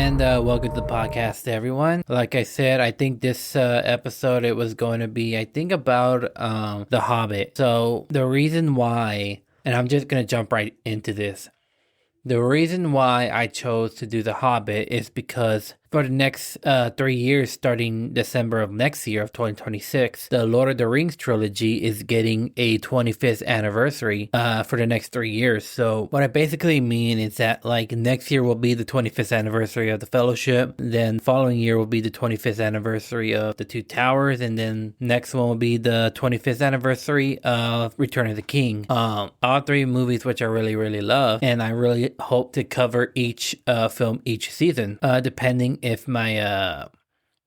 and welcome to the podcast, everyone. Like I said, I think this episode it was going to be, I think, about the Hobbit. So the reason why, and I'm just gonna jump right into this. The reason why I chose to do The Hobbit is because for the next 3 years, starting December of next year of 2026, the Lord of the Rings trilogy is getting a 25th anniversary for the next 3 years. So what I basically mean is that like next year will be the 25th anniversary of the Fellowship, then following year will be the 25th anniversary of the Two Towers, and then next one will be the 25th anniversary of Return of the King. All three movies which I really, really love, and I really hope to cover each film each season, depending if my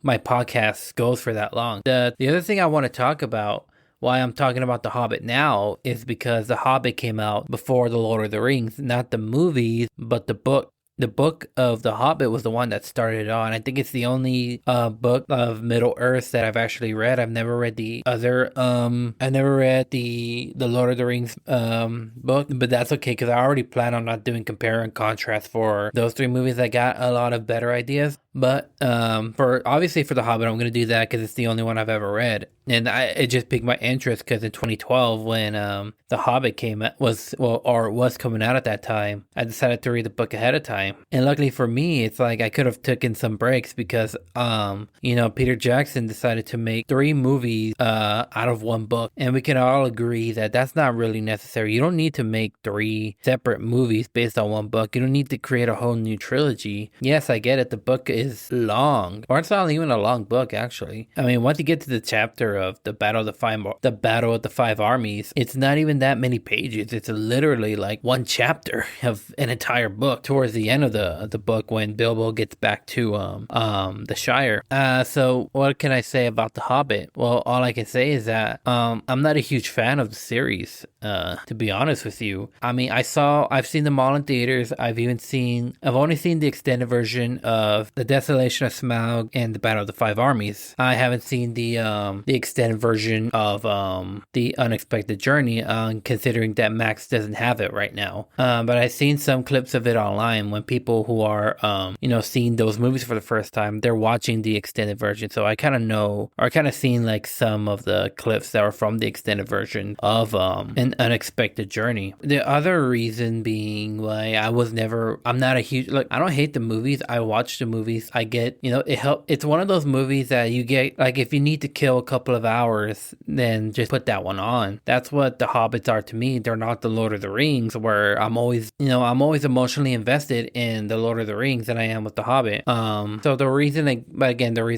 my podcast goes for that long. The other thing I want to talk about, why I'm talking about The Hobbit now, is because The Hobbit came out before The Lord of the Rings, not the movies, but the book. The book of The Hobbit was the one that started it all, and I think it's the only book of Middle Earth that I've actually read. I've never read the other, I never read the Lord of the Rings book, but that's okay because I already plan on not doing compare and contrast for those three movies. I got a lot of better ideas, but for The Hobbit, I'm gonna do that because it's the only one I've ever read, and it just piqued my interest because in 2012 when The Hobbit was coming out at that time, I decided to read the book ahead of time. And luckily for me, it's like I could have taken some breaks because, Peter Jackson decided to make 3 movies out of one book. And we can all agree that that's not really necessary. You don't need to make 3 separate movies based on one book. You don't need to create a whole new trilogy. Yes, I get it. The book is long. Or it's not even a long book, actually. I mean, once you get to the chapter of the Battle of the Five Armies, it's not even that many pages. It's literally like one chapter of an entire book towards the end of the book when Bilbo gets back to the Shire. So what can I say about The Hobbit? Well, all I can say is that I'm not a huge fan of the series, to be honest with you. I mean, I've seen them all in theaters. I've only seen the extended version of The Desolation of Smaug and the Battle of the Five Armies. I haven't seen the extended version of The Unexpected Journey, considering that Max doesn't have it right now. But I've seen some clips of it online when people who are seeing those movies for the first time, they're watching the extended version. So I kind of know, or I kind of seen like some of the clips that were from the extended version of An Unexpected Journey. The other reason being why I'm not a huge, like, I don't hate the movies. I watch the movies. I get, it's one of those movies that you get, like, if you need to kill a couple of hours, then just put that one on. That's what the Hobbits are to me. They're not the Lord of the Rings, where I'm always emotionally invested in the Lord of the Rings than I am with the Hobbit. So the reason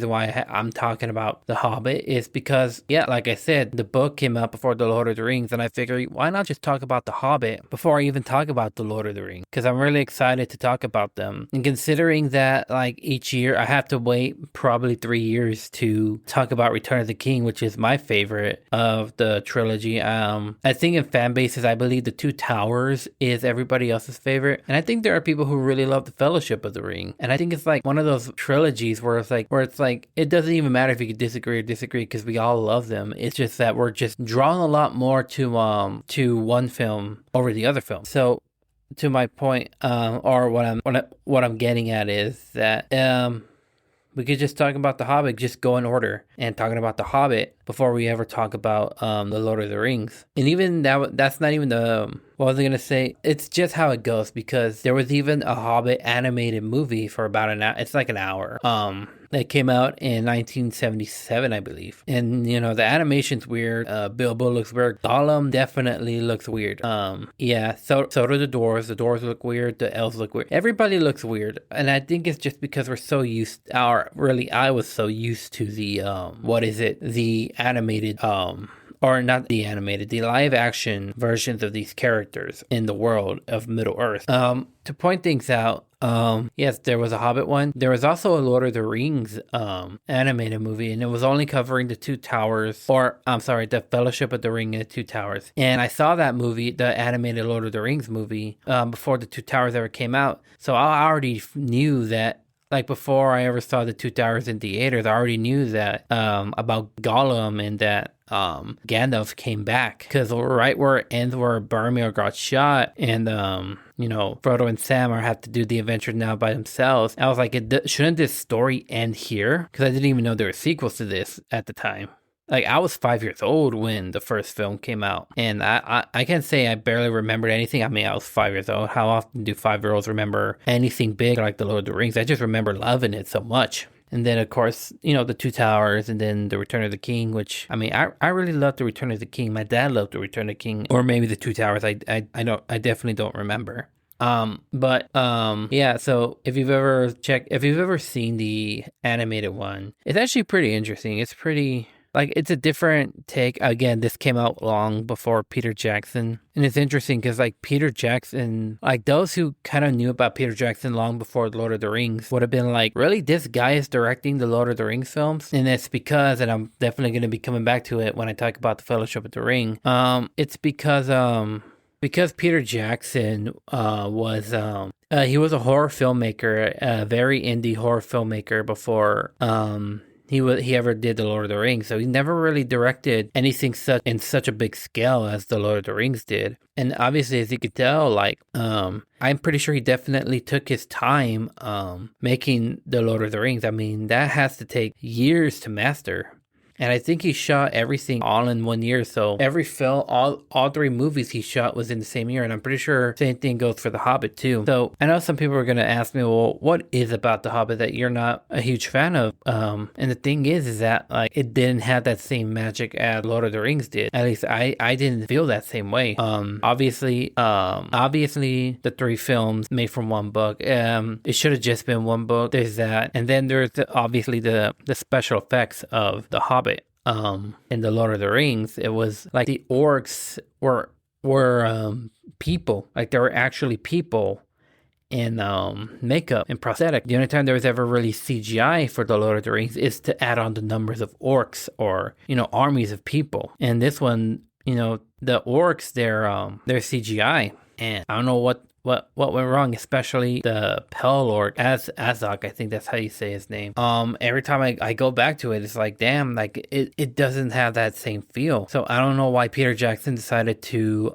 why I'm talking about the Hobbit is because, yeah, like I said, the book came out before the Lord of the Rings, and I figured, why not just talk about the Hobbit before I even talk about the Lord of the Rings? Because I'm really excited to talk about them. And considering that, like, each year I have to wait probably 3 years to talk about Return of the King, which is my favorite of the trilogy. I think in fan bases, I believe the Two Towers is everybody else's favorite, and I think there are people who really love the Fellowship of the Ring. And I think it's like one of those trilogies where it's like it doesn't even matter if you could disagree because we all love them. It's just that we're just drawn a lot more to one film over the other film. So to my point, or what I'm getting at is that we could just talk about The Hobbit, just go in order and talking about The Hobbit before we ever talk about the Lord of the Rings. And even that's not even what was I going to say? It's just how it goes, because there was even a Hobbit animated movie for about an hour. It's like an hour. That came out in 1977, I believe. And, the animation's weird. Bilbo looks weird. Gollum definitely looks weird. Yeah, so do the dwarves. The dwarves look weird. The elves look weird. Everybody looks weird. And I think it's just because we're so I was so used to the, the animated, or not the animated, the live action versions of these characters in the world of Middle Earth. To point things out, yes, there was a Hobbit one. There was also a Lord of the Rings animated movie, and it was only covering the Two Towers, the Fellowship of the Ring and the Two Towers. And I saw that movie, the animated Lord of the Rings movie, before the Two Towers ever came out. So I already knew that. Like, before I ever saw the Two Towers in theaters, I already knew that about Gollum, and that Gandalf came back, because right where it ends, where Boromir got shot, and Frodo and Sam have to do the adventure now by themselves. I was like, shouldn't this story end here? Because I didn't even know there were sequels to this at the time. Like, I was 5 years old when the first film came out, and I can't say I barely remembered anything. I mean, I was 5 years old. How often do 5-year-olds remember anything big like The Lord of the Rings? I just remember loving it so much. And then, of course, the Two Towers, and then The Return of the King, which, I mean, I really loved The Return of the King. My dad loved The Return of the King, or maybe The Two Towers. I definitely don't remember. Yeah, so if you've ever seen the animated one, it's actually pretty interesting. It's pretty, like, it's a different take. Again, this came out long before Peter Jackson. And it's interesting because, like, Peter Jackson, like, those who kind of knew about Peter Jackson long before Lord of the Rings would have been like, really, this guy is directing the Lord of the Rings films? And it's because, and I'm definitely going to be coming back to it when I talk about the Fellowship of the Ring. It's because Peter Jackson was he was a horror filmmaker, a very indie horror filmmaker before he ever did the Lord of the Rings. So he never really directed anything in such a big scale as the Lord of the Rings did. And obviously, as you could tell, like, I'm pretty sure he definitely took his time making the Lord of the Rings. I mean, that has to take years to master. And I think he shot everything all in 1 year. So every film, all 3 movies he shot was in the same year. And I'm pretty sure same thing goes for The Hobbit too. So I know some people are going to ask me, well, what is about The Hobbit that you're not a huge fan of? And the thing is that, like, it didn't have that same magic as Lord of the Rings did. At least I didn't feel that same way. Obviously, the 3 films made from one book. It should have just been one book. There's that. And then there's obviously the special effects of The Hobbit. In the Lord of the Rings, it was like the orcs were people, like they were actually people in makeup and prosthetic. The only time there was ever really CGI for the Lord of the Rings is to add on the numbers of orcs or armies of people. And this one, the orcs, they're CGI, and I don't know what went wrong, especially the Pale Lord, Azog, I think that's how you say his name. Every time I go back to it, it's like, damn, like it doesn't have that same feel. So I don't know why Peter Jackson decided to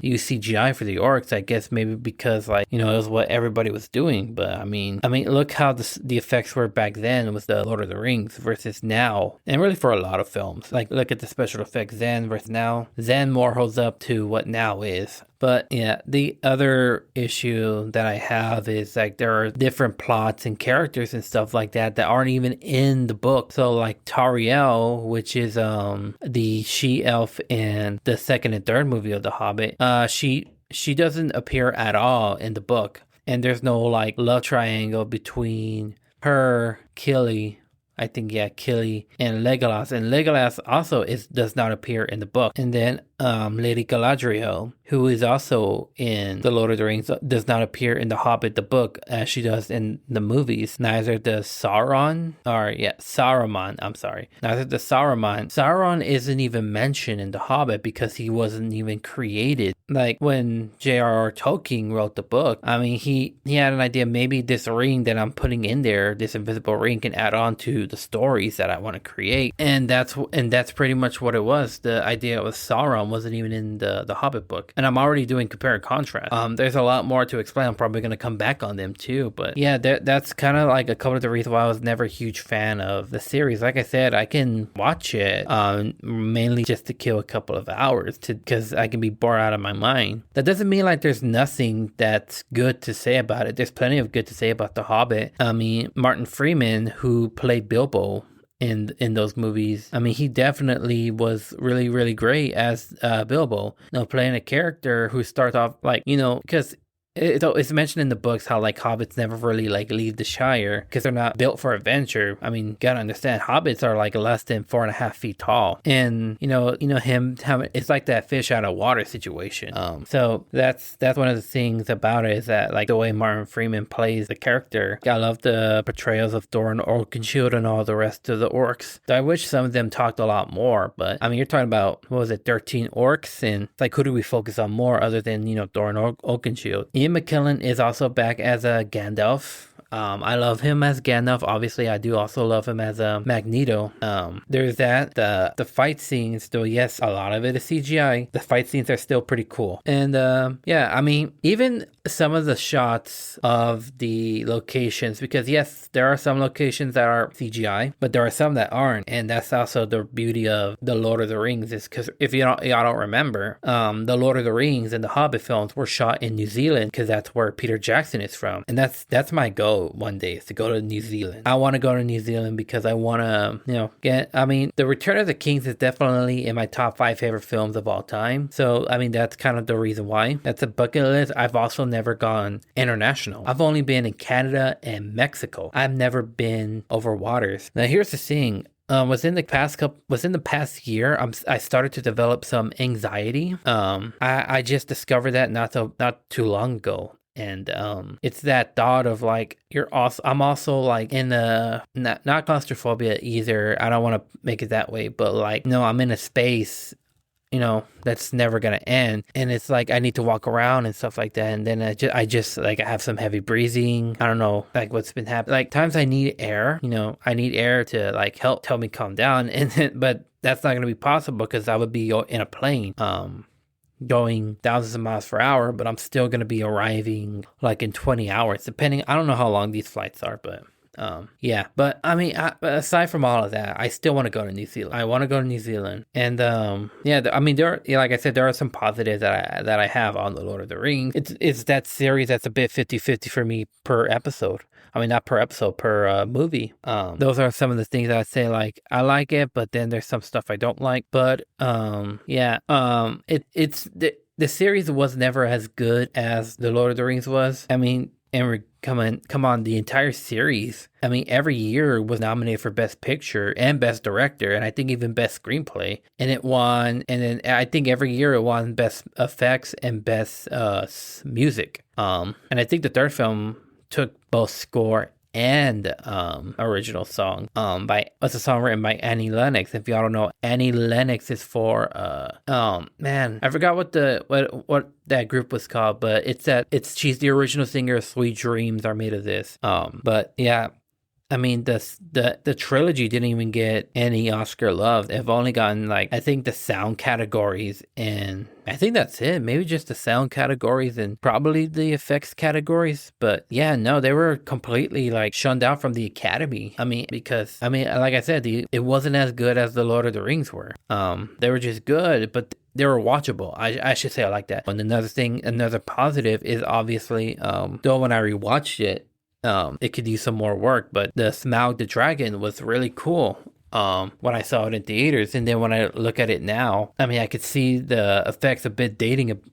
use CGI for the orcs. I guess maybe because, like, it was what everybody was doing. But I mean, look how the effects were back then with the Lord of the Rings versus now, and really for a lot of films. Like, look at the special effects then versus now. Then more holds up to what now is. But yeah, the other issue that I have is, like, there are different plots and characters and stuff like that aren't even in the book. So, like, Tauriel, which is the she-elf in the second and third movie of The Hobbit, she doesn't appear at all in the book. And there's no, like, love triangle between her, Killy, and Legolas. And Legolas also does not appear in the book. And then Lady Galadriel, who is also in The Lord of the Rings, does not appear in The Hobbit, the book, as she does in the movies. Neither does Saruman. I'm sorry. Neither does Saruman. Sauron isn't even mentioned in The Hobbit because he wasn't even created. Like, when J.R.R. Tolkien wrote the book, I mean, he had an idea, maybe this ring that I'm putting in there, this invisible ring, can add on to the stories that I want to create. And that's pretty much what it was. The idea with Sauron wasn't even in the Hobbit book. And I'm already doing compare and contrast. There's a lot more to explain. I'm probably going to come back on them too. But yeah, that's kind of like a couple of the reasons why I was never a huge fan of the series. Like I said, I can watch it mainly just to kill a couple of hours because I can be bored out of my mind. That doesn't mean like there's nothing that's good to say about it. There's plenty of good to say about The Hobbit. I mean, Martin Freeman, who played Bilbo in those movies, I mean, he definitely was really, really great as Bilbo. Playing a character who starts off like, because it's mentioned in the books how, like, hobbits never really, like, leave the Shire because they're not built for adventure. I mean, gotta understand, hobbits are, like, less than 4.5 feet tall. And, him having, it's like that fish out of water situation. So that's one of the things about it, is that, like, the way Martin Freeman plays the character. I love the portrayals of Thorin Oakenshield and all the rest of the orcs. I wish some of them talked a lot more, but, I mean, you're talking about, 13 orcs? And, like, who do we focus on more other than, Thorin Oakenshield? Ian McKellen is also back as a Gandalf. I love him as Gandalf. Obviously, I do also love him as Magneto. There's that. The fight scenes, though, yes, a lot of it is CGI. The fight scenes are still pretty cool. And yeah, I mean, even some of the shots of the locations, because yes, there are some locations that are CGI, but there are some that aren't. And that's also the beauty of the Lord of the Rings, is because if y'all don't remember, the Lord of the Rings and the Hobbit films were shot in New Zealand, because that's where Peter Jackson is from. And that's my goal one day, is to go to New Zealand. I want to go to New Zealand because I want to, I mean, The Return of the Kings is definitely in my top 5 favorite films of all time. So, I mean, that's kind of the reason why. That's a bucket list. I've also never gone international. I've only been in Canada and Mexico. I've never been over waters. Now, here's the thing. Within the past year, I started to develop some anxiety. I just discovered that not too long ago. And it's that thought of like, I'm also like in the not claustrophobia either. I don't want to make it that way, but like, no, I'm in a space, that's never gonna end, and it's like I need to walk around and stuff like that. And then I just like, I have some heavy breathing. I don't know, like what's been happening. Like times I need air, I need air to like help me calm down, but that's not gonna be possible because I would be in a plane, going thousands of miles per hour, but I'm still gonna be arriving like in 20 hours, depending. I don't know how long these flights are, but. Yeah, but I mean, aside from all of that, I still want to go to New Zealand. I want to go to New Zealand, and yeah, I mean, like I said, there are some positives that I have on the Lord of the Rings. It's that series that's a bit 50-50 for me per episode. I mean, not per episode, per movie. Those are some of the things that I say, like, I like it, but then there's some stuff I don't like. But yeah, it's the series was never as good as the Lord of the Rings was. I mean, and come on, the entire series. I mean, every year was nominated for Best Picture and Best Director, and I think even Best Screenplay. And it won, and then I think every year it won Best Effects and Best Music. And I think the third film took both score and original song by a song written by Annie Lennox. If y'all don't know, Annie Lennox is for man, I forgot what that group was called, but she's the original singer of Sweet Dreams Are Made of This. But yeah, I mean, the trilogy didn't even get any Oscar love. They've only gotten, like, I think the sound categories, and I think that's it. Maybe just the sound categories and probably the effects categories. But yeah, no, they were completely like shunned out from the Academy. I mean, because, I mean, like I said, it wasn't as good as the Lord of the Rings were. They were just good, but they were watchable. I should say it like that. And another positive is obviously, though when I rewatched it, it could use some more work, but the Smaug the Dragon was really cool when I saw it in theaters. And then when I look at it now, I mean, I could see the effects a bit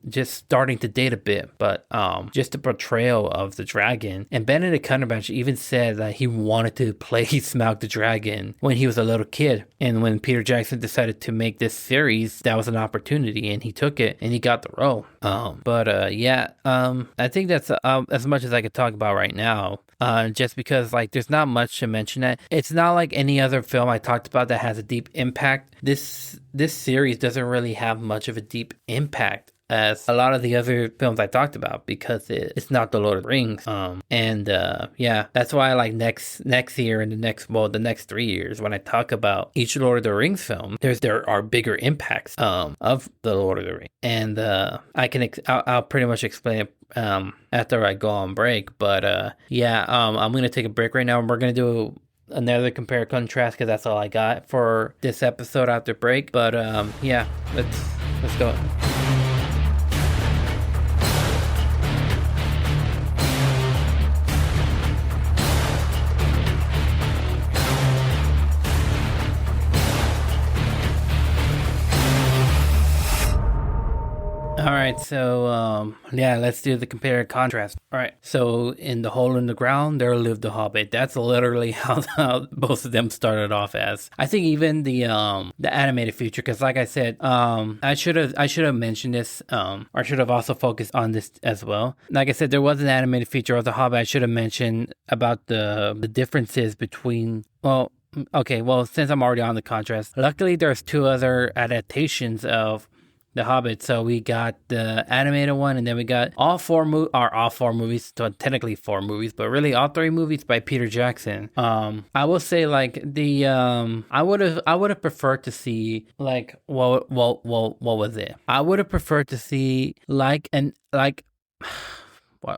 just starting to date a bit, but just the portrayal of the dragon. And Benedict Cumberbatch even said that he wanted to play Smaug the Dragon when he was a little kid. And when Peter Jackson decided to make this series, that was an opportunity, and he took it, and he got the role. Yeah, I think that's as much as I could talk about right now. Just because, like, there's not much to mention. That it's not like any other film I talked about that has a deep impact. This series doesn't really have much of a deep impact as a lot of the other films I talked about, because it's not the Lord of the Rings. Yeah, that's why I like next year and the next 3 years, when I talk about each Lord of the Rings film, there are bigger impacts of the Lord of the Rings, and I'll pretty much explain it after I go on break. But yeah, I'm gonna take a break right now, and we're gonna do another compare contrast, because that's all I got for this episode after break. But yeah, let's go. All right, so yeah, let's do the compare and contrast. All right, so in the hole in the ground, there lived the Hobbit. That's literally how both of them started off as. I think even the animated feature, because like I said, I should have mentioned this, or I should have also focused on this as well. Like I said, there was an animated feature of the Hobbit. I should have mentioned about the differences between, well, okay, well, since I'm already on the contrast, luckily there's 2 other adaptations of The Hobbit. So we got the animated one, and then we got all four movies. So technically 4 movies, but really all 3 movies by Peter Jackson. I will say like I would have preferred to see like what was it? I would have preferred to see like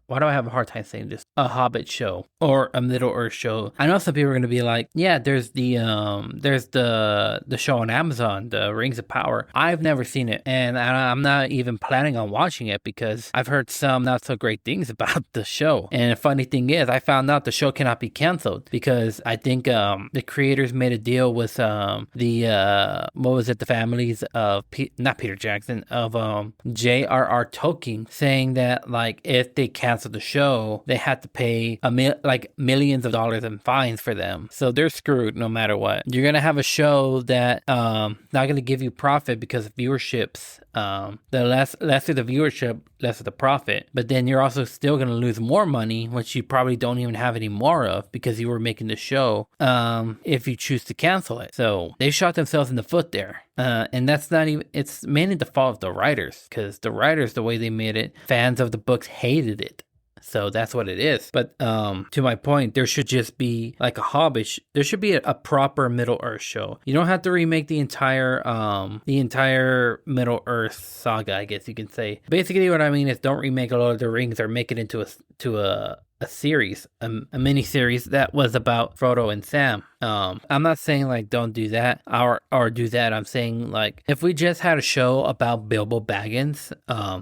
why do I have a hard time saying this? A Hobbit show or a Middle Earth show. I know some people are gonna be like, yeah, there's the show on Amazon, the Rings of Power. I've never seen it, and I'm not even planning on watching it because I've heard some not so great things about the show. And the funny thing is, I found out the show cannot be canceled because I think the creators made a deal with the families of not Peter Jackson, of J.R.R. Tolkien, saying that like if they cancel the show, they had to pay millions of dollars in fines for them. So they're screwed no matter what. You're gonna have a show that not gonna give you profit because of viewerships. The lesser the viewership, lesser the profit. But then you're also still gonna lose more money, which you probably don't even have any more of because you were making the show. If you choose to cancel it, so they shot themselves in the foot there. And that's not even, it's mainly the fault of the writers, because the writers, the way they made it, fans of the books hated it. So that's what it is. But to my point, there should just be like a Hobbit. There should be a proper Middle Earth show. You don't have to remake the entire Middle Earth saga, I guess you can say. Basically, what I mean is don't remake Lord of the Rings or make it into a series, a mini series that was about Frodo and Sam. I'm not saying like don't do that or do that. I'm saying like if we just had a show about Bilbo Baggins,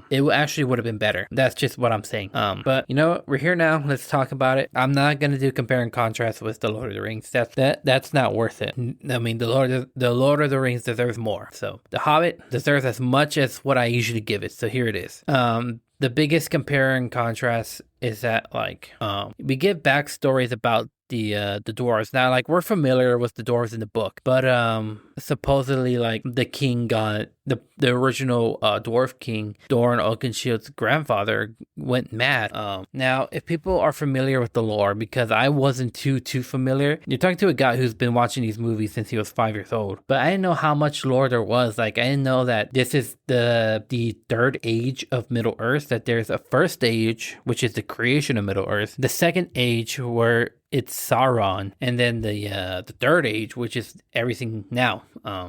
it actually would have been better. That's just what I'm saying. But you know what? We're here now. Let's talk about it. I'm not gonna do compare and contrast with the Lord of the Rings. That's not worth it. I mean, the Lord of the Rings deserves more. So the Hobbit deserves as much as what I usually give it. So here it is. The biggest compare and contrast is that like we get backstories about the dwarves. Now like we're familiar with the dwarves in the book, but supposedly like the king got the original dwarf king, Doran Oakenshield's grandfather, went mad. Now if people are familiar with the lore, because I wasn't too familiar, you're talking to a guy who's been watching these movies since he was 5 years old, but I didn't know how much lore there was. Like I didn't know that this is the third age of Middle Earth, that there's a first age which is the creation of Middle Earth, the second age where it's Sauron, and then the third age, which is everything now.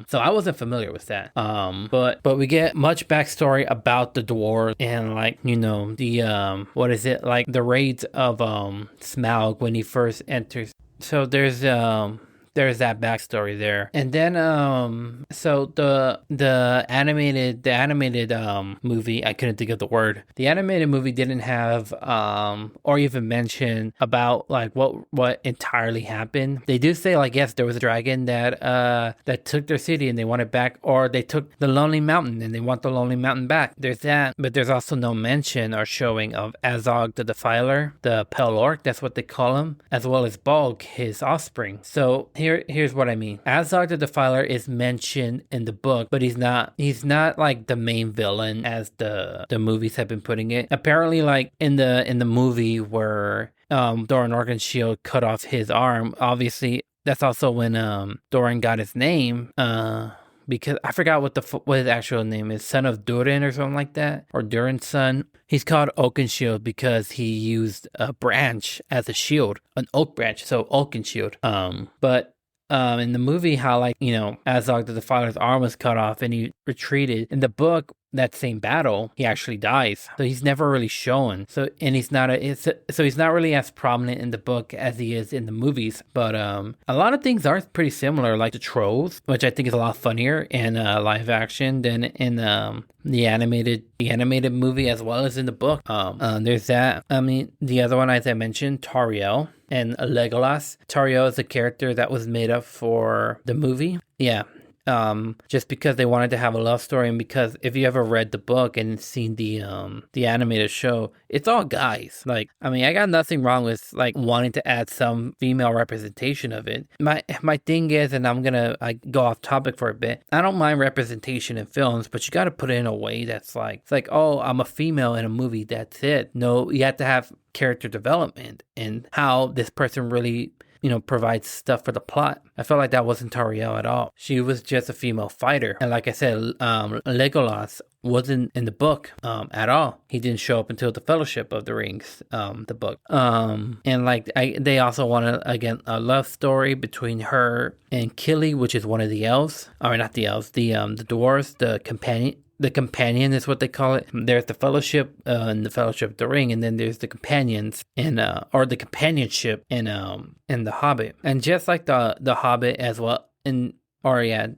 So I wasn't familiar with that. But we get much backstory about the dwarves and like, you know, the what is it, like the raids of Smaug when he first enters. So there's that backstory there. And then so the animated movie, I couldn't think of the word. The animated movie didn't have or even mention about like what entirely happened. They do say like, yes, there was a dragon that took their city and they want it back, or they took the Lonely Mountain and they want the Lonely Mountain back. There's that, but there's also no mention or showing of Azog the Defiler, the Pale Orc, that's what they call him, as well as Bolg, his offspring. So here's what I mean. Azog the Defiler is mentioned in the book, but he's not like the main villain as the movies have been putting it. Apparently, like in the movie where Doran Oakenshield cut off his arm, obviously that's also when Doran got his name. Because I forgot what his actual name is, son of Durin or something like that, or Durin's son. He's called Oakenshield because he used a branch as a shield, an oak branch, so Oakenshield. But in the movie, how like, you know, Azog the Defiler's arm was cut off and he retreated. In the book, that same battle, he actually dies. So he's never really shown. So he's not really as prominent in the book as he is in the movies. But a lot of things are pretty similar, like the trolls, which I think is a lot funnier in live action than in the animated movie, as well as in the book. There's that. I mean, the other one, as I mentioned, Tauriel and Legolas. Tauriel is a character that was made up for the movie. Yeah. Just because they wanted to have a love story, and because if you ever read the book and seen the animated show, it's all guys. Like, I mean, I got nothing wrong with like wanting to add some female representation of it. My thing is, and I'm gonna go off topic for a bit, I don't mind representation in films, but you got to put it in a way that's like, it's like, oh, I'm a female in a movie, that's it. No, you have to have character development and how this person really provide stuff for the plot. I felt like that wasn't Tariel at all. She was just a female fighter. And like I said, Legolas wasn't in the book at all. He didn't show up until the Fellowship of the Rings, the book. And like they also wanted, again, a love story between her and Killy, which is one of the elves. Or not the elves, the dwarves, the companion. The companion is what they call it. There's the Fellowship and the Fellowship of the Ring, and then there's the companions and or the companionship in the Hobbit. And just like the Hobbit as well, in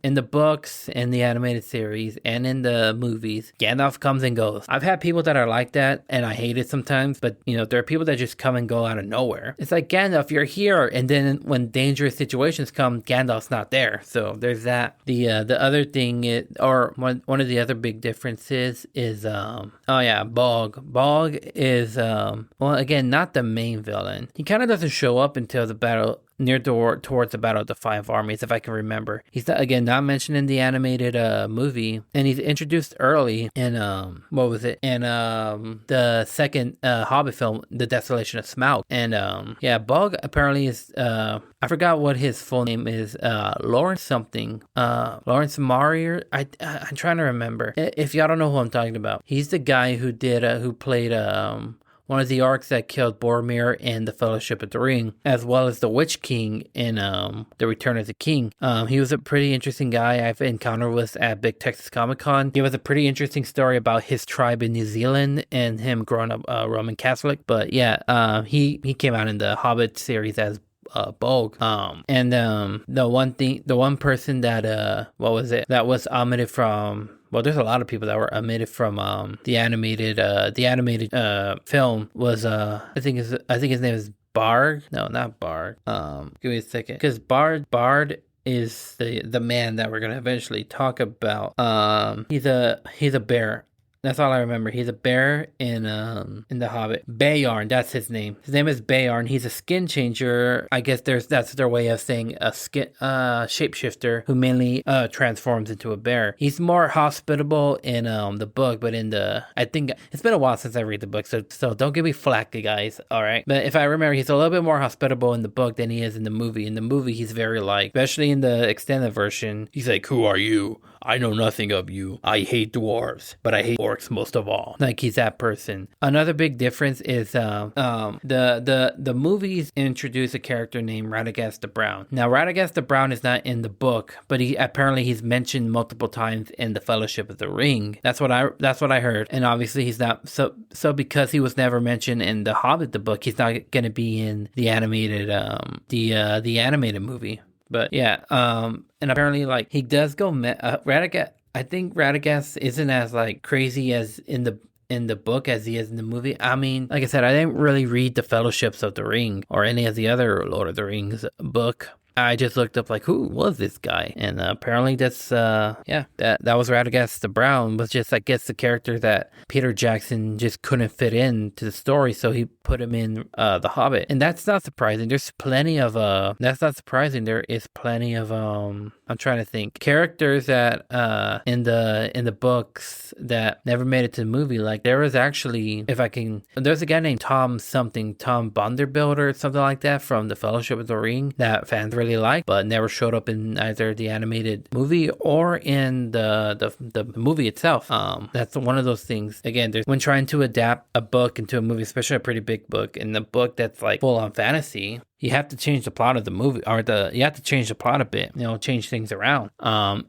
the books, in the animated series, and in the movies, Gandalf comes and goes. I've had people that are like that, and I hate it sometimes, but, there are people that just come and go out of nowhere. It's like, Gandalf, you're here, and then when dangerous situations come, Gandalf's not there. So there's that. The other thing, one of the other big differences is, Bog. Bog is, again, not the main villain. He kind of doesn't show up until the battle towards the Battle of the Five Armies, if I can remember. He's not mentioned in the animated movie, and he's introduced early in in the second Hobbit film, The Desolation of Smaug. And Bog apparently is I forgot what his full name is, Lawrence something, Lawrence Marier. I'm trying to remember. If y'all don't know who I'm talking about, he's the guy who played one of the orcs that killed Boromir in the Fellowship of the Ring, as well as the Witch King in The Return of the King. He was a pretty interesting guy I've encountered with at Big Texas Comic Con. He was a pretty interesting story about his tribe in New Zealand and him growing up Roman Catholic. But he came out in the Hobbit series as Bolg. The one person that was omitted from. Well, there's a lot of people that were omitted from the animated film was I think his name is Bard. No, not Bard. Give me a second, because Bard is the man that we're gonna eventually talk about. He's a bear. That's all I remember. He's a bear in The Hobbit. Beorn, that's his name. His name is Beorn. He's a skin changer. I guess that's their way of saying a skin shapeshifter who mainly transforms into a bear. He's more hospitable in the book, but I think it's been a while since I read the book, so don't give me flack, guys. All right, but if I remember, he's a little bit more hospitable in the book than he is in the movie. In the movie, he's very especially in the extended version, he's like, "Who are you? I know nothing of you. I hate dwarves, but I hate orcs most of all." Like, he's that person. Another big difference is the movies introduce a character named Radagast the Brown. Now, Radagast the Brown is not in the book, but he's mentioned multiple times in the Fellowship of the Ring. That's what I heard. And obviously he's not so because he was never mentioned in the Hobbit the book, he's not going to be in the animated the animated movie. But and apparently, he does go Radagast. I think Radagast isn't as crazy as in the book as he is in the movie. I mean, like I said, I didn't really read the Fellowships of the Ring or any of the other Lord of the Rings book. I just looked up who was this guy, and apparently that's that was Radagast the Brown, was just I guess the character that Peter Jackson just couldn't fit into the story, so he put him in the Hobbit, and that's not surprising. There's plenty of that's not surprising. There is plenty of I'm trying to think characters that in the books that never made it to the movie. There was actually, there's a guy named Tom Bonderbilt or something like that from the Fellowship of the Ring that fans really liked, but never showed up in either the animated movie or in the movie itself. That's one of those things. Again, when trying to adapt a book into a movie, especially a pretty big book, and the book that's full on fantasy, you have to change the plot of the movie, or you have to change the plot a bit, change things around,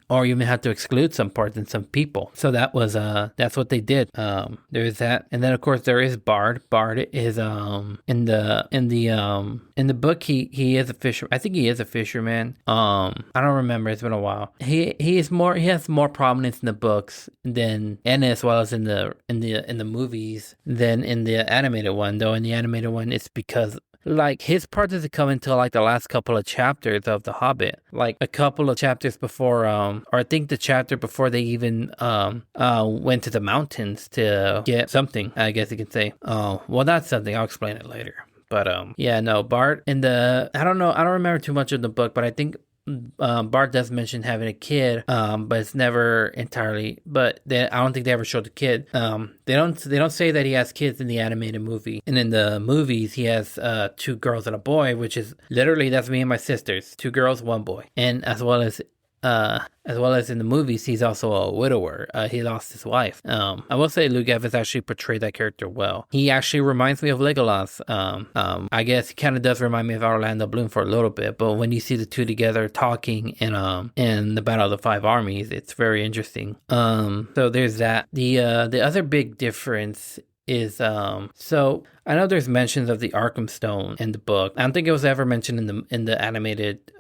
or you may have to exclude some parts and some people. So that's what they did. There's that, and then of course there is Bard. Bard is in the book he is a fisher. I think he is a fisherman. I don't remember. It's been a while. He has more prominence in the books and as well as in the movies than in the animated one. Though in the animated one, it's because his part doesn't come until the last couple of chapters of The Hobbit, a couple of chapters before, or I think the chapter before they even went to the mountains to get something, I guess you could say. Well, not something. I'll explain it later. But Bart I don't know. I don't remember too much of the book, but I think Bart does mention having a kid, but it's never entirely. But I don't think they ever showed the kid. They don't say that he has kids in the animated movie, and in the movies he has 2 girls and a boy, which is literally that's me and my sisters, 2 girls, 1 boy, and as well as in the movies, he's also a widower. He lost his wife. I will say Luke Evans actually portrayed that character well. He actually reminds me of Legolas. I guess he kind of does remind me of Orlando Bloom for a little bit, but when you see the two together talking in the Battle of the Five Armies, it's very interesting. So there's that. The other big difference is so I know there's mentions of the Arkham Stone in the book. I don't think it was ever mentioned in the animated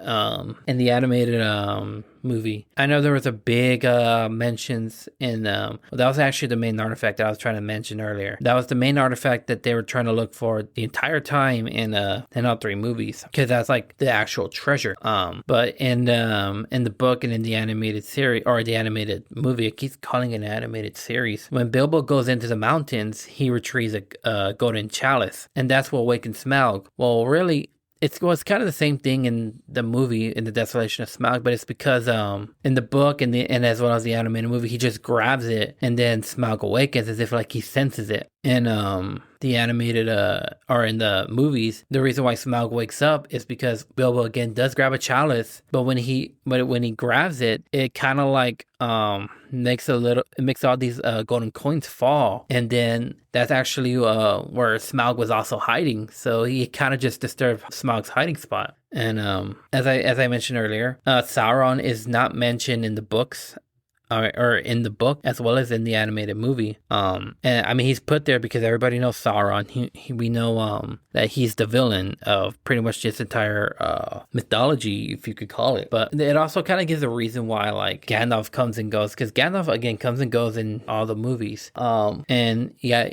movie. I know there was a big mentions in that was actually the main artifact that I was trying to mention earlier. That was the main artifact that they were trying to look for the entire time in all 3 movies, because that's like the actual treasure. But in the book and in the animated series or the animated movie, it keeps calling it an animated series. When Bilbo goes into the mountains, he retrieves a golden chalice, and that's what awakens Smaug. Well, really, it's kind of the same thing in the movie, in the Desolation of Smaug, but it's because in the book and as well as the animated movie, he just grabs it and then Smaug awakens as if like he senses it. And the animated or in the movies, the reason why Smaug wakes up is because Bilbo again does grab a chalice, but when he grabs it, it kind of like makes all these golden coins fall, and then that's actually where Smaug was also hiding. So he kind of just disturbed Smaug's hiding spot. And as I mentioned earlier, Sauron is not mentioned in the books. Or in the book as well as in the animated movie. And I mean, he's put there because everybody knows Sauron. We know that he's the villain of pretty much this entire mythology, if you could call it. But it also kind of gives a reason why like Gandalf comes and goes, because Gandalf again comes and goes in all the movies. And yeah,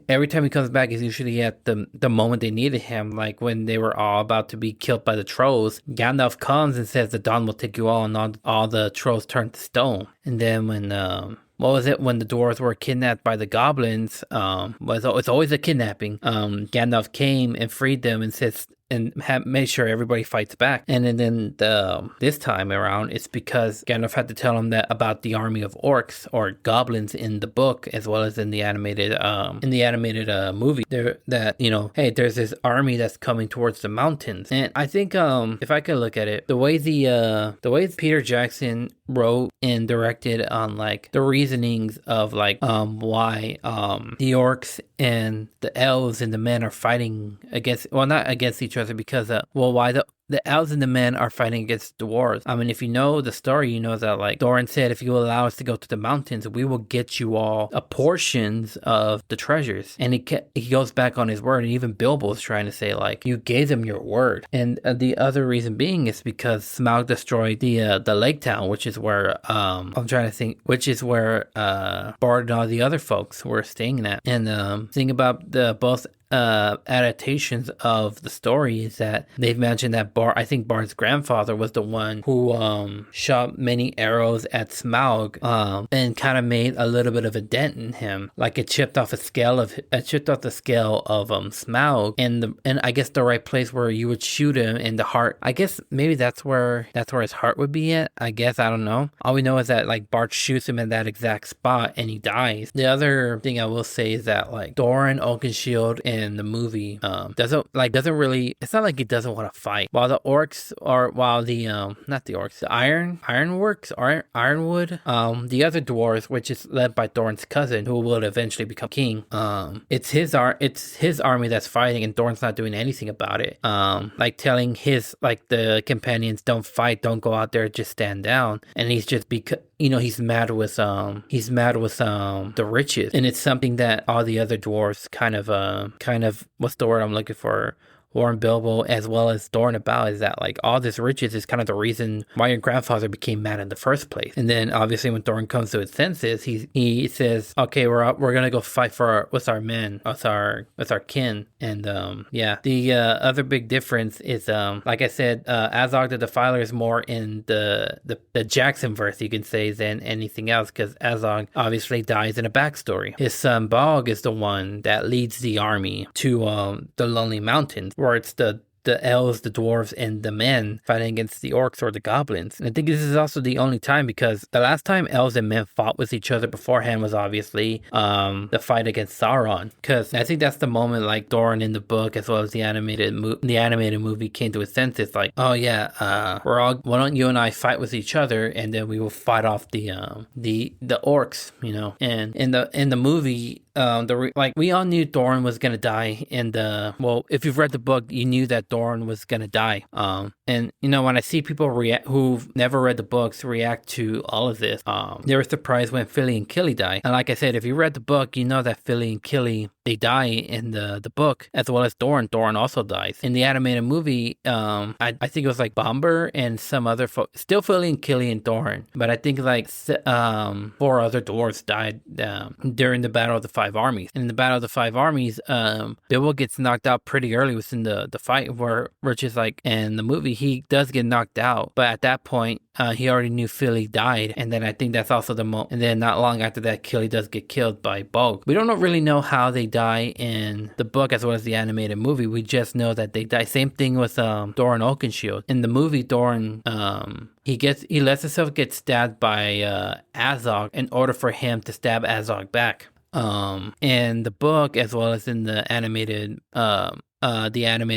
every time he comes back is usually at the moment they needed him, like when they were all about to be killed by the trolls. Gandalf comes and says the dawn will take you all, and all the trolls turn to stone. And then when when the dwarves were kidnapped by the goblins, it's always a kidnapping. Gandalf came and freed them and made sure everybody fights back. And then this time around, it's because Gandalf had to tell him that about the army of orcs or goblins in the book as well as in the animated movie. Hey, there's this army that's coming towards the mountains. And I think if I could look at it, the way Peter Jackson wrote and directed on like the reasonings of like why the orcs and the elves and the men are fighting not against each other, because why the elves and the men are fighting against the dwarves. I mean, if you know the story, you know that like Thorin said, if you allow us to go to the mountains, we will get you all portions of the treasures. And he goes back on his word, and even Bilbo's trying to say like, you gave them your word. And the other reason being is because Smaug destroyed the lake town, which is where Bard and all the other folks were staying at. And thing about the both adaptations of the story is that they've mentioned that I think Bard's grandfather was the one who shot many arrows at Smaug and kind of made a little bit of a dent in him, like it chipped off the scale of Smaug, and I guess the right place where you would shoot him in the heart. I guess maybe that's where his heart would be at. I guess, I don't know. All we know is that like Bard shoots him in that exact spot and he dies. The other thing I will say is that like Thorin Oakenshield in the movie doesn't really, it's not like he doesn't want to fight, while the orcs the Ironwood, the other dwarves, which is led by Thorin's cousin who will eventually become king, it's his army that's fighting, and Thorin's not doing anything about it, like telling the companions, don't fight, don't go out there, just stand down. And he's just he's mad with the riches, and it's something that all the other dwarves kind of what's the word I'm looking for, warn Bilbo as well as Thorin about, is that like all this riches is kind of the reason why your grandfather became mad in the first place. And then obviously when Thorin comes to his senses, he says, okay, we're gonna go fight with our men, with our kin. And the other big difference is like I said, Azog the Defiler is more in the Jackson verse, you can say, than anything else, because Azog obviously dies in a backstory. His son Bog is the one that leads the army to the Lonely Mountains, where it's the the elves, the dwarves, and the men fighting against the orcs or the goblins. And I think this is also the only time, because the last time elves and men fought with each other beforehand was obviously the fight against Sauron. Because I think that's the moment like Thorin in the book as well as the animated movie came to his senses. Like, oh yeah, why don't you and I fight with each other, and then we will fight off the orcs, you know. And in the movie, we all knew Thorin was gonna die. If you've read the book, you knew that Thorin was gonna die. And you know, when I see people who've never read the books react to all of this, they were surprised when Philly and Killy die. And like I said, if you read the book, you know that Philly and Killy, they die in the book, as well as Thorin. Thorin also dies in the animated movie. I think it was like Bomber and some other still Philly and Killy and Thorin, but I think like 4 other dwarves died during the Battle of the Five Armies. And in the Battle of the Five Armies, Bilbo gets knocked out pretty early within the fight, which is like in the movie he does get knocked out, but at that point he already knew Philly died. And then I think that's also the moment. And then not long after that, Killy does get killed by Bolg. We don't really know how they die in the book as well as the animated movie. We just know that they die. Same thing with Thorin Oakenshield. In the movie, Thorin he lets himself get stabbed by Azog in order for him to stab Azog back. In the book as well as in the animated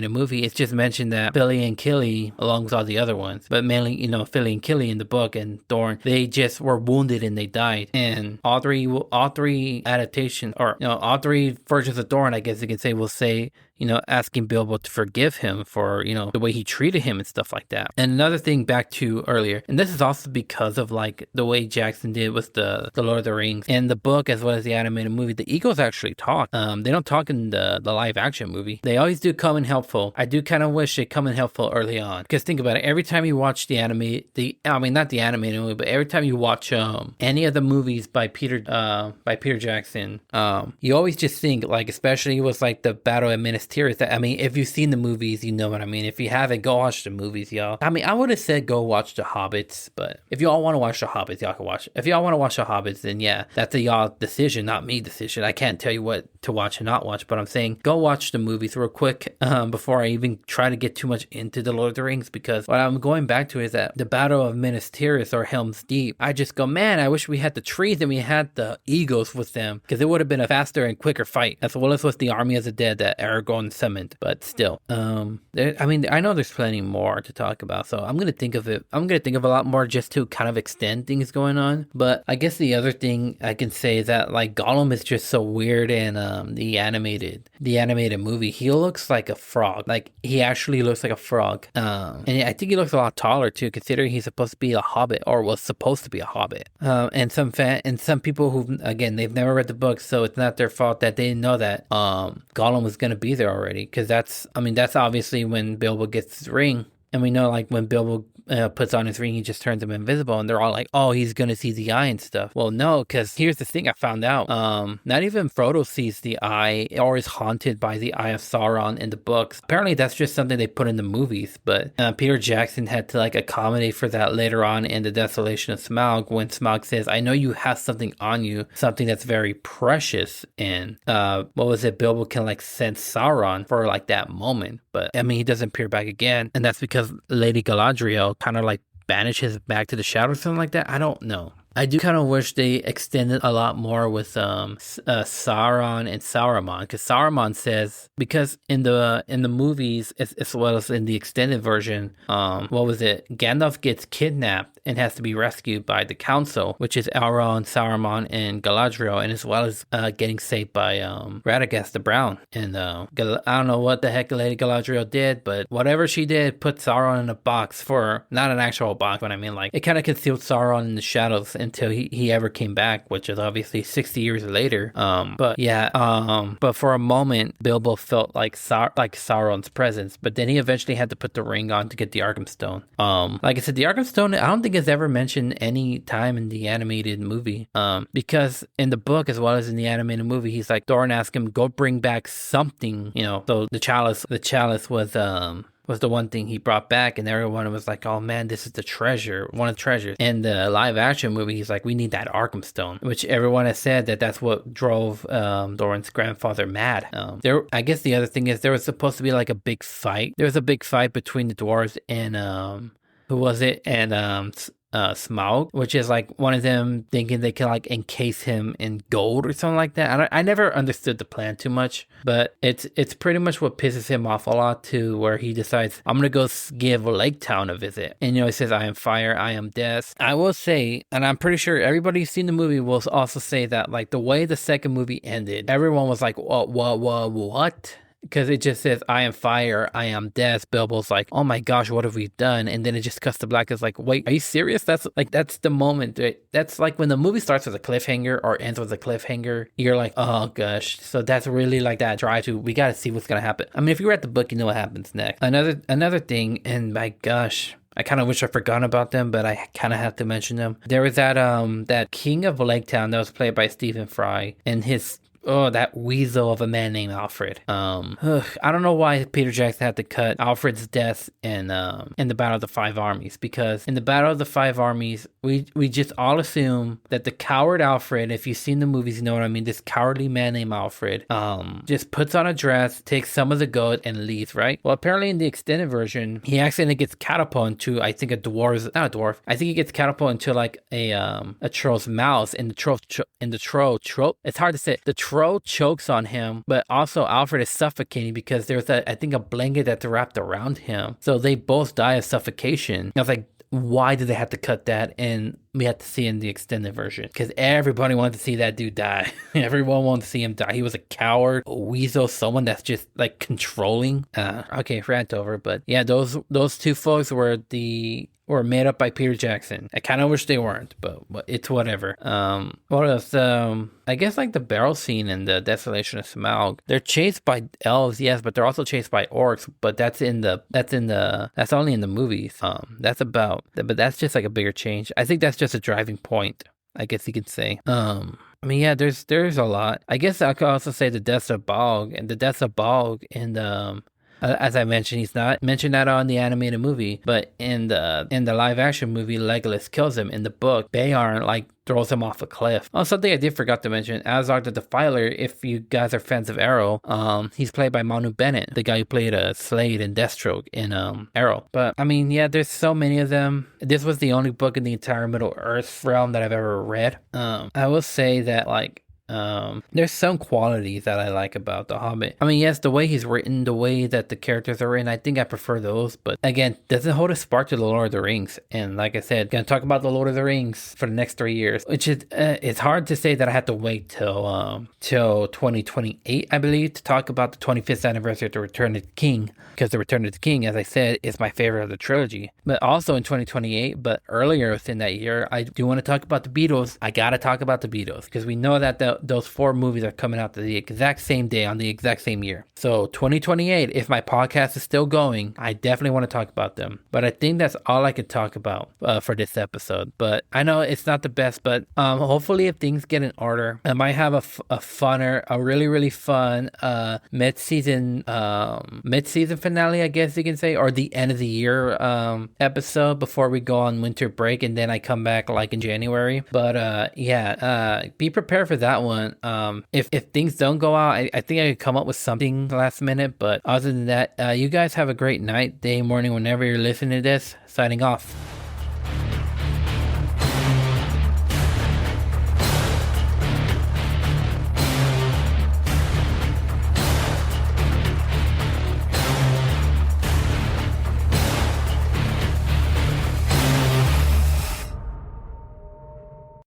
movie, it's just mentioned that Philly and Killy, along with all the other ones, but mainly, you know, Philly and Killy in the book and Thorin, they just were wounded and they died. And all three adaptations, or you know, all 3 versions of Thorin, I guess you can say, will say, you know, asking Bilbo to forgive him for, you know, the way he treated him and stuff like that. And another thing back to earlier, and this is also because of like the way Jackson did with the Lord of the Rings. In the book as well as the animated movie, the eagles actually talk. They don't talk in the live action movie. They always do come in helpful. I do kind of wish they come in helpful early on, because think about it, every time you watch not the animated movie, but every time you watch any of the movies by Peter Jackson, you always just think, like, especially with like the Battle of Minas Tirith, that, I mean, if you've seen the movies, you know what I mean. If you haven't, go watch the movies, y'all. I mean, I would have said go watch the Hobbits, but if y'all want to watch the Hobbits, y'all can watch. If y'all want to watch the Hobbits, then yeah, that's a y'all decision, not me decision. I can't tell you what to watch and not watch, but I'm saying go watch the movies real quick before I even try to get too much into the Lord of the Rings, because what I'm going back to is that the Battle of Minas Tirith or Helm's Deep, I just go, man, I wish we had the trees and we had the eagles with them, because it would have been a faster and quicker fight, as well as with the army of the dead that Aragorn summoned. But still, I mean, I know there's plenty more to talk about, so I'm gonna think of a lot more just to kind of extend things going on. But I guess the other thing I can say is that, like, Gollum is just so weird in the animated movie. He looks like a frog. Like, he actually looks like a frog. And I think he looks a lot taller too, considering he's supposed to be a hobbit, or was supposed to be a hobbit. And some people who, again, they've never read the book, so it's not their fault that they didn't know that Gollum was gonna be there already, because that's obviously when Bilbo gets his ring. And we know, like, when Bilbo puts on his ring, he just turns him invisible, and they're all like, oh, he's gonna see the eye and stuff. Well, no, because here's the thing I found out. Not even Frodo sees the eye or is haunted by the Eye of Sauron in the books. Apparently that's just something they put in the movies, but Peter Jackson had to, like, accommodate for that later on in The Desolation of Smaug, when Smaug says, I know you have something on you, something that's very precious, and Bilbo can, like, sense Sauron for, like, that moment. But I mean, he doesn't appear back again, and that's because Lady Galadriel kind of like banishes back to the shadows or something like that. I don't know. I do kind of wish they extended a lot more with Sauron and Saruman, because Saruman says, because in the movies as well as in the extended version, Gandalf gets kidnapped and has to be rescued by the council, which is Elrond, Saruman, and Galadriel, and as well as getting saved by Radagast the Brown. And I don't know what the heck Lady Galadriel did, but whatever she did, put Sauron in a box, for not an actual box, but I mean, like, it kind of concealed Sauron in the shadows until he ever came back, which is obviously 60 years later. But for a moment, Bilbo felt like Sauron's presence, but then he eventually had to put the ring on to get the Arkham Stone. Like I said, the Arkham Stone, I don't think it's ever mentioned any time in the animated movie. Because in the book as well as in the animated movie, he's like, Thorin asked him, go bring back something, you know. So the chalice was was the one thing he brought back, and everyone was like, oh man, this is the treasure, one of the treasures. In the live action movie, he's like, we need that Arkham Stone, which everyone has said that's what drove Doran's grandfather mad. I guess the other thing is there was supposed to be like a big fight. There was a big fight between the dwarves and who was it? And Smaug, which is like one of them thinking they can like encase him in gold or something like that. I never understood the plan too much, but it's pretty much what pisses him off a lot too, where he decides, I'm gonna go give Lake Town a visit, and he says, I am fire, I am death. I will say, and I'm pretty sure everybody who's seen the movie will also say that like the way the second movie ended, everyone was like, what? Because it just says, I am fire, I am death. Bilbo's like, oh my gosh, what have we done? And then it just cuts to black. It's like, wait, are you serious? That's the moment. That's like when the movie starts with a cliffhanger or ends with a cliffhanger, you're like, oh gosh. So that's really like that drive to, we got to see what's going to happen. I mean, if you read the book, you know what happens next. Another thing, and my gosh, I kind of wish I forgot about them, but I kind of have to mention them. There was that King of Lake Town that was played by Stephen Fry, and that weasel of a man named Alfred. I don't know why Peter Jackson had to cut Alfred's death in the Battle of the Five Armies, because in the Battle of the Five Armies, we just all assume that the coward Alfred, if you've seen the movies, you know what I mean, this cowardly man named Alfred, just puts on a dress, takes some of the gold, and leaves, right? Well, apparently in the extended version, he accidentally gets catapulted into, I think, I think he gets catapulted into like a troll's mouth, and the troll, it's hard to say, the troll chokes on him, but also Alfred is suffocating because there's I think a blanket that's wrapped around him. So they both die of suffocation. I was like, why did they have to cut that? And we had to see in the extended version because everybody wanted to see that dude die. Everyone wanted to see him die. He was a coward, a weasel, someone that's just like controlling. Okay, rant over. But yeah, those two folks were made up by Peter Jackson. I kind of wish they weren't, but it's whatever. What else? I guess like the barrel scene in the Desolation of Smaug. They're chased by elves, yes, but they're also chased by orcs. But that's only in the movies. But that's just like a bigger change. I think that's just a driving point, I guess you could say. I mean, yeah, there's a lot. I guess I could also say the deaths of Balg and as I mentioned, he's not mentioned at all in the animated movie, but in the live action movie, Legolas kills him. In the book, Beorn like throws him off a cliff. Oh, something I did forgot to mention, Azog the Defiler, if you guys are fans of Arrow, he's played by Manu Bennett, the guy who played Slade and Deathstroke in Arrow. But I mean, yeah, there's so many of them. This was the only book in the entire Middle Earth realm that I've ever read. I will say that like there's some qualities that I like about The Hobbit. I mean, yes, the way he's written, the way that the characters are written, I think I prefer those. But again, doesn't hold a spark to The Lord of the Rings. And like I said, gonna talk about The Lord of the Rings for the next 3 years, which is it's hard to say that I have to wait till 2028, I believe, to talk about the 25th anniversary of The Return of the King, because The Return of the King, as I said, is my favorite of the trilogy. But also in 2028, but earlier within that year, I do want to talk about the Beatles. I gotta talk about the Beatles because we know that those 4 movies are coming out the exact same day on the exact same year. So 2028, if my podcast is still going, I definitely want to talk about them. But I think that's all I could talk about for this episode. But I know it's not the best, but hopefully if things get in order, I might have a really, really fun mid-season finale, I guess you can say, or the end of the year episode before we go on winter break, and then I come back like in January. But be prepared for that one. If things don't go out, I think I could come up with something last minute. But other than that, you guys have a great night, day, morning, whenever you're listening to this. Signing off.